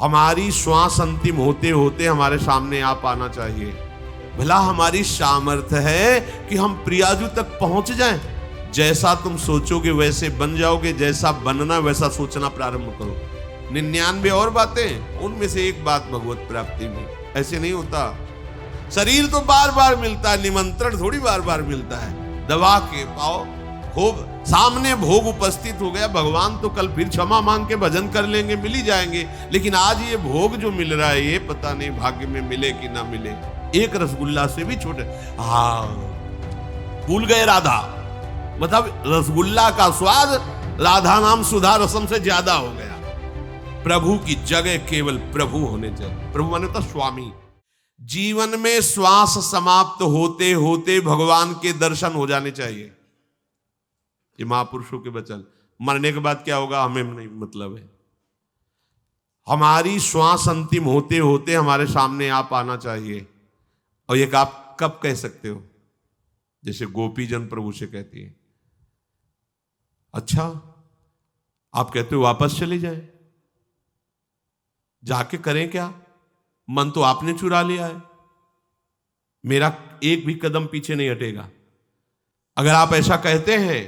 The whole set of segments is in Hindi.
हमारी श्वास अंतिम होते होते हमारे सामने आप आना चाहिए। भला हमारी सामर्थ्य है कि हम प्रियाजू तक पहुंच जाएं। जैसा तुम सोचोगे वैसे बन जाओगे, जैसा बनना वैसा सोचना प्रारंभ करो। 99 और बातें, उनमें से एक बात भगवत प्राप्ति में। ऐसे नहीं होता। शरीर तो बार बार मिलता है, निमंत्रण थोड़ी बार बार मिलता है। दबा के पाओ, खूब सामने भोग उपस्थित हो गया, भगवान तो कल फिर क्षमा मांग के भजन कर लेंगे, मिल ही जाएंगे। लेकिन आज ये भोग जो मिल रहा है, ये पता नहीं भाग्य में मिले कि ना मिले। एक रसगुल्ला से भी छोटे, हाँ भूल गए राधा, मतलब रसगुल्ला का स्वाद राधा नाम सुधा रसम से ज्यादा हो गया। प्रभु की जगह केवल प्रभु होने चाहिए। प्रभु माने तो स्वामी। जीवन में श्वास समाप्त होते होते भगवान के दर्शन हो जाने चाहिए। ये महापुरुषों के वचन। मरने के बाद क्या होगा हमें नहीं मतलब है। हमारी श्वास अंतिम होते होते हमारे सामने आप आना चाहिए। और ये आप कब कह सकते हो? जैसे गोपी जन प्रभु से कहती है, अच्छा आप कहते हो वापस चले जाए, जाके करें क्या? मन तो आपने चुरा लिया है, मेरा एक भी कदम पीछे नहीं हटेगा। अगर आप ऐसा कहते हैं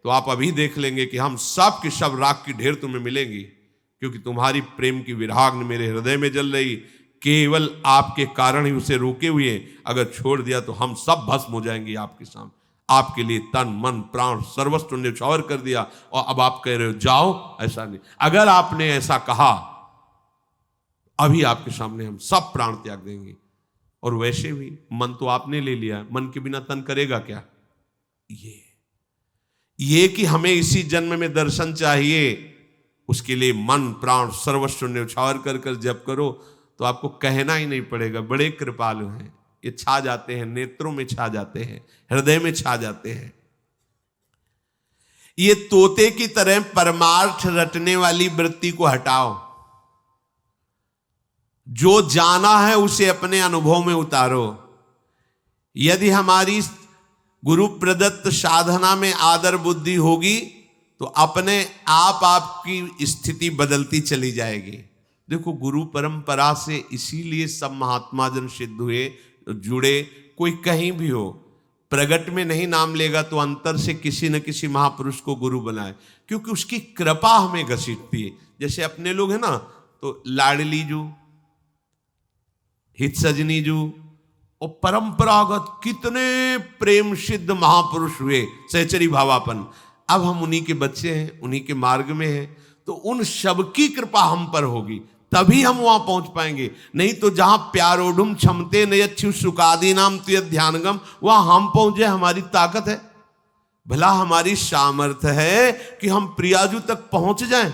तो आप अभी देख लेंगे कि हम सब की सब राख की ढेर तुम्हें मिलेंगी, क्योंकि तुम्हारी प्रेम की विराग्नि मेरे हृदय में जल रही। केवल आपके कारण ही उसे रोके हुए, अगर छोड़ दिया तो हम सब भस्म हो जाएंगे आपके सामने। आपके लिए तन मन प्राण सर्वस्व न्यौछावर कर दिया, और अब आप कह रहे हो जाओ। ऐसा नहीं। अगर आपने ऐसा कहा, अभी आपके सामने हम सब प्राण त्याग देंगे। और वैसे भी मन तो आपने ले लिया, मन के बिना तन करेगा क्या? ये कि हमें इसी जन्म में दर्शन चाहिए, उसके लिए मन प्राण सर्वस्व न्यौछावर कर कर जप करो, तो आपको कहना ही नहीं पड़ेगा। बड़े कृपालु हैं, ये छा जाते हैं, नेत्रों में छा जाते हैं, हृदय में छा जाते हैं। ये तोते की तरह परमार्थ रटने वाली वृत्ति को हटाओ। जो जाना है उसे अपने अनुभव में उतारो। यदि हमारी गुरु प्रदत्त साधना में आदर बुद्धि होगी तो अपने आप आपकी स्थिति बदलती चली जाएगी। देखो, गुरु परंपरा से इसीलिए सब महात्मा जन सिद्ध हुए, जुड़े। कोई कहीं भी हो, प्रगट में नहीं नाम लेगा तो अंतर से किसी न किसी महापुरुष को गुरु बनाए, क्योंकि उसकी कृपा हमें घसीटती है। जैसे अपने लोग हैं ना, तो लाडली जू, हित सजनी जू और परंपरागत कितने प्रेम सिद्ध महापुरुष हुए, सहचरी भावापन। अब हम उन्हीं के बच्चे हैं, उन्हीं के मार्ग में हैं, तो उन सबकी कृपा हम पर होगी, तभी हम वहां पहुंच पाएंगे। नहीं तो जहां प्यारोढ़ुम क्षमते नयच्छु सुखादि नाम तुय ध्यानगम, वहां हम पहुंचे, हमारी ताकत है। भला हमारी सामर्थ्य है कि हम प्रियाजू तक पहुंच जाएं,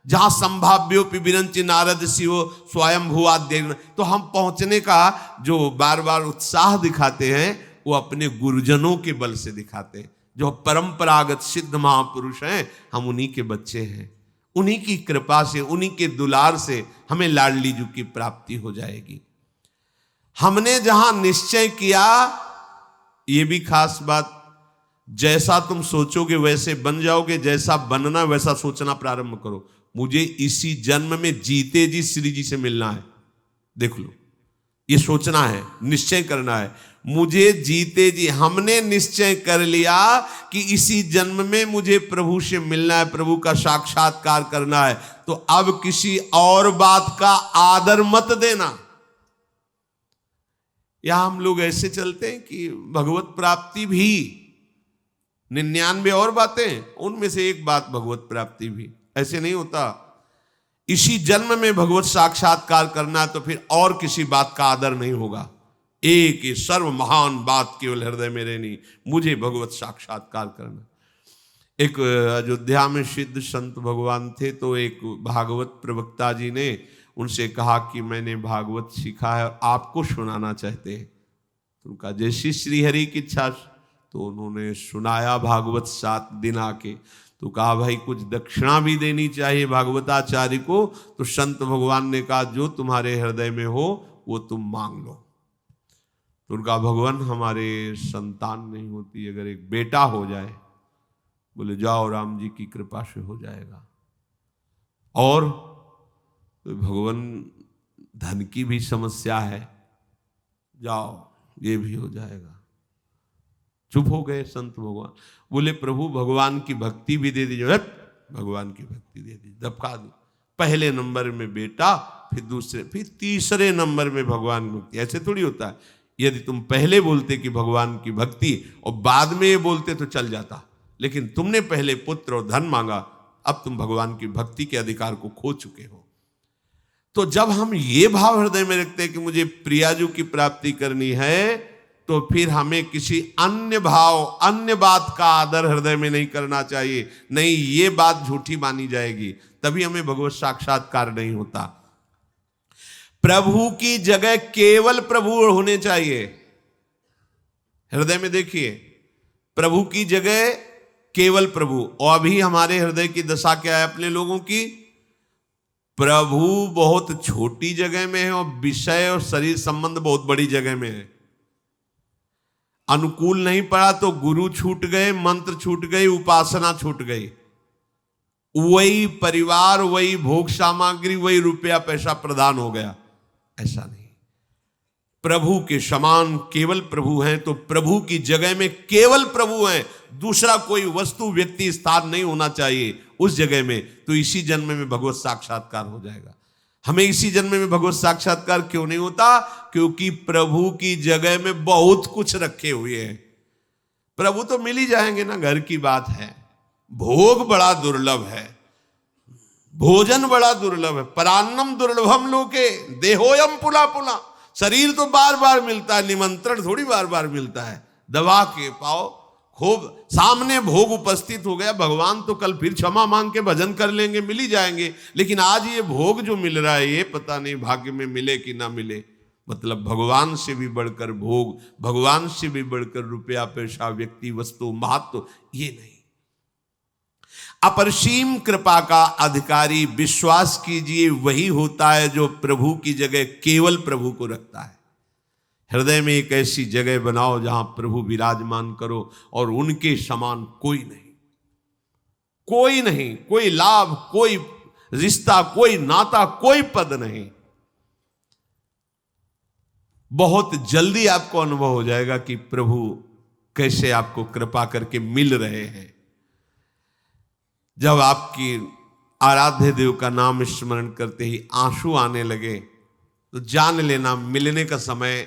जहां संभाव्योपि विरंचि नारद शिव स्वयं भुआद्य। तो हम पहुंचने का जो बार बार उत्साह दिखाते हैं, वो अपने गुरुजनों के बल से दिखाते हैं, जो परंपरागत सिद्ध महापुरुष हैं। हम उन्हीं के बच्चे हैं, उन्हीं की कृपा से, उन्हीं के दुलार से हमें लाडली जू की प्राप्ति हो जाएगी। हमने जहां निश्चय किया, ये भी खास बात, जैसा तुम सोचोगे वैसे बन जाओगे, जैसा बनना वैसा सोचना प्रारंभ करो। मुझे इसी जन्म में जीते जी श्री जी से मिलना है। देख लो, ये सोचना है, निश्चय करना है। मुझे जीते जी, हमने निश्चय कर लिया कि इसी जन्म में मुझे प्रभु से मिलना है, प्रभु का साक्षात्कार करना है, तो अब किसी और बात का आदर मत देना। यहां हम लोग ऐसे चलते हैं कि भगवत प्राप्ति भी 99 और बातें, उनमें से एक बात भगवत प्राप्ति भी। ऐसे नहीं होता। इसी जन्म में भगवत साक्षात्कार करना है, तो फिर और किसी बात का आदर नहीं होगा। एक ही सर्व महान बात केवल हृदय में रहनी, मुझे भगवत साक्षात्कार करना। एक अयोध्या में सिद्ध संत भगवान थे, तो एक भागवत प्रवक्ता जी ने उनसे कहा कि मैंने भागवत सीखा है और आपको सुनाना चाहते हैं। तो उनका जैसी श्रीहरि की इच्छा, तो उन्होंने सुनाया भागवत 7 दिन आके। तो कहा भाई कुछ दक्षिणा भी देनी चाहिए भागवताचार्य को। तो संत भगवान ने कहा जो तुम्हारे हृदय में हो वो तुम मांग लो। तो उनका भगवान हमारे संतान नहीं होती, अगर एक बेटा हो जाए, बोले जाओ राम जी की कृपा से हो जाएगा। और तो भगवान धन की भी समस्या है, जाओ ये भी हो जाएगा। चुप हो गए संत भगवान। बोले प्रभु भगवान की भक्ति भी दे दीजिए। भगवान की भक्ति दे दी, दबका दो। पहले नंबर में बेटा, फिर दूसरे, फिर तीसरे नंबर में भगवान की भक्ति। ऐसे थोड़ी होता है। यदि तुम पहले बोलते कि भगवान की भक्ति और बाद में ये बोलते तो चल जाता, लेकिन तुमने पहले पुत्र और धन मांगा, अब तुम भगवान की भक्ति के अधिकार को खो चुके हो। तो जब हम ये भाव हृदय में रखते हैं कि मुझे प्रियाजू की प्राप्ति करनी है, तो फिर हमें किसी अन्य भाव, अन्य बात का आदर हृदय में नहीं करना चाहिए। नहीं, ये बात झूठी मानी जाएगी, तभी हमें भगवत साक्षात्कार नहीं होता। प्रभु की जगह केवल प्रभु होने चाहिए। हृदय में देखिए, प्रभु की जगह केवल प्रभु। और अभी हमारे हृदय की दशा क्या है अपने लोगों की? प्रभु बहुत छोटी जगह में है और विषय और शरीर संबंध बहुत बड़ी जगह में है। अनुकूल नहीं पड़ा तो गुरु छूट गए, मंत्र छूट गई, उपासना छूट गई। वही परिवार, वही भोग सामग्री, वही रुपया पैसा प्रदान हो गया। ऐसा नहीं, प्रभु के समान केवल प्रभु हैं, तो प्रभु की जगह में केवल प्रभु हैं। दूसरा कोई वस्तु, व्यक्ति, स्थान नहीं होना चाहिए उस जगह में। तो इसी जन्म में भगवत साक्षात्कार हो जाएगा। हमें इसी जन्म में भगवत साक्षात्कार क्यों नहीं होता? क्योंकि प्रभु की जगह में बहुत कुछ रखे हुए हैं। प्रभु तो मिल ही जाएंगे ना, घर की बात है। भोग बड़ा दुर्लभ है, भोजन बड़ा दुर्लभ है। परान्नम दुर्लभम लोके देहोयम पुला पुला। शरीर तो बार बार मिलता है, निमंत्रण थोड़ी बार बार मिलता है। दबा के पाओ, खूब सामने भोग उपस्थित हो गया। भगवान तो कल फिर क्षमा मांग के भजन कर लेंगे, मिल ही जाएंगे। लेकिन आज ये भोग जो मिल रहा है, ये पता नहीं भाग्य में मिले कि ना मिले। मतलब भगवान से भी बढ़कर भोग, भगवान से भी बढ़कर रुपया पैसा, व्यक्ति, वस्तु, महत्व, ये नहीं। अपरसीम कृपा का अधिकारी, विश्वास कीजिए, वही होता है जो प्रभु की जगह केवल प्रभु को रखता है। हृदय में एक ऐसी जगह बनाओ जहां प्रभु विराजमान करो, और उनके समान कोई नहीं, कोई नहीं, कोई लाभ, कोई रिश्ता, कोई नाता, कोई पद नहीं। बहुत जल्दी आपको अनुभव हो जाएगा कि प्रभु कैसे आपको कृपा करके मिल रहे हैं। जब आपकी आराध्य देव का नाम स्मरण करते ही आंसू आने लगे, तो जान लेना मिलने का समय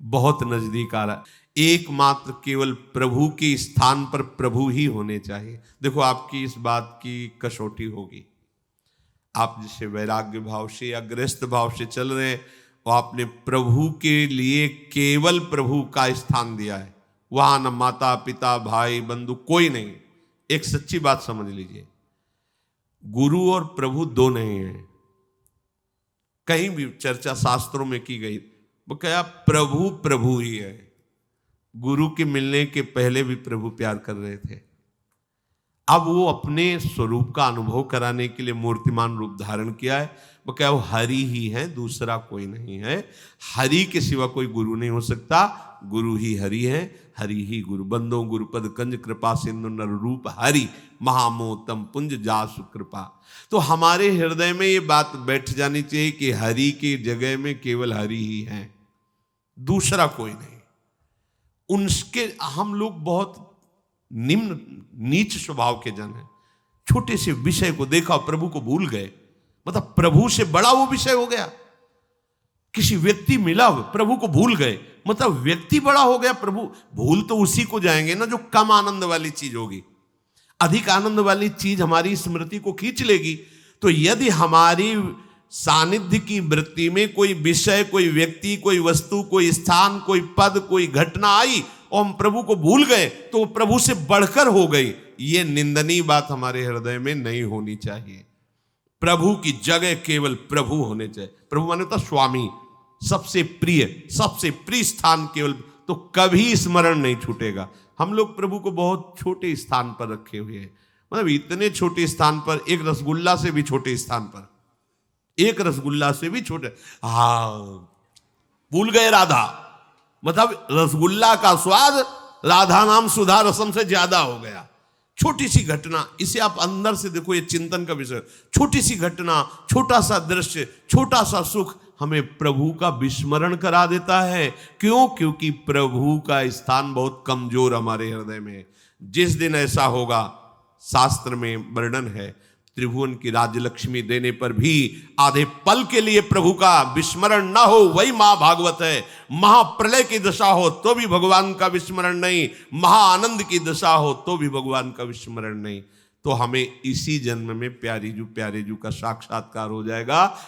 बहुत नजदीक आ रहा है। एकमात्र केवल प्रभु के स्थान पर प्रभु ही होने चाहिए। देखो, आपकी इस बात की कसौटी होगी। आप जिसे वैराग्य भाव से या गृहस्थ भाव से चल रहे हैं, वो आपने प्रभु के लिए केवल प्रभु का स्थान दिया है। वहां न माता पिता भाई बंधु कोई नहीं। एक सच्ची बात समझ लीजिए, गुरु और प्रभु दो नहीं है। कहीं भी चर्चा शास्त्रों में की गई, वो क्या प्रभु प्रभु ही है। गुरु के मिलने के पहले भी प्रभु प्यार कर रहे थे। अब वो अपने स्वरूप का अनुभव कराने के लिए मूर्तिमान रूप धारण किया है। वो क्या, वो हरि ही है, दूसरा कोई नहीं है। हरि के सिवा कोई गुरु नहीं हो सकता। गुरु ही हरि है, हरि ही गुरु। बंदो गुरुपद कंज कृपा सिंधु नर रूप हरि, महामोतम पुंज जासु कृपा। तो हमारे हृदय में ये बात बैठ जानी चाहिए कि हरि की जगह में केवल हरि ही है, दूसरा कोई नहीं। उनके हम लोग बहुत निम्न नीच स्वभाव के जन हैं। छोटे से विषय को देखा, प्रभु को भूल गए। मतलब प्रभु से बड़ा वो विषय हो गया। किसी व्यक्ति मिला, प्रभु को भूल गए, मतलब व्यक्ति बड़ा हो गया। प्रभु भूल तो उसी को जाएंगे ना जो कम आनंद वाली चीज होगी। अधिक आनंद वाली चीज हमारी स्मृति को खींच लेगी। तो यदि हमारी सानिध्य की वृत्ति में कोई विषय, कोई व्यक्ति, कोई वस्तु, कोई स्थान, कोई पद, कोई घटना आई और हम प्रभु को भूल गए, तो प्रभु से बढ़कर हो गई। ये निंदनीय बात हमारे हृदय में नहीं होनी चाहिए। प्रभु की जगह केवल प्रभु होने चाहिए। प्रभु माने तो स्वामी, सबसे प्रिय स्थान केवल। तो कभी स्मरण नहीं छूटेगा। हम लोग प्रभु को बहुत छोटे स्थान पर रखे हुए हैं। मतलब इतने छोटे स्थान पर, एक रसगुल्ला से भी छोटे स्थान पर, एक रसगुल्ला से भी छोटे। भूल गए राधा। मतलब रसगुल्ला का स्वाद राधा नाम सुधा रसम से ज्यादा हो गया। छोटी सी घटना, इसे आप अंदर से देखो, ये चिंतन का विषय। छोटी सी घटना, छोटा सा दृश्य, छोटा सा सुख हमें प्रभु का विस्मरण करा देता है। क्यों? क्योंकि प्रभु का स्थान बहुत कमजोर हमारे हृदय में है। जिस दिन ऐसा होगा, शास्त्र में वर्णन है, त्रिभुवन की राज्यलक्ष्मी देने पर भी आधे पल के लिए प्रभु का विस्मरण ना हो, वही महाभागवत है। महाप्रलय की दशा हो तो भी भगवान का विस्मरण नहीं, महाआनंद की दशा हो तो भी भगवान का विस्मरण नहीं। तो हमें इसी जन्म में प्यारे जू का साक्षात्कार हो जाएगा।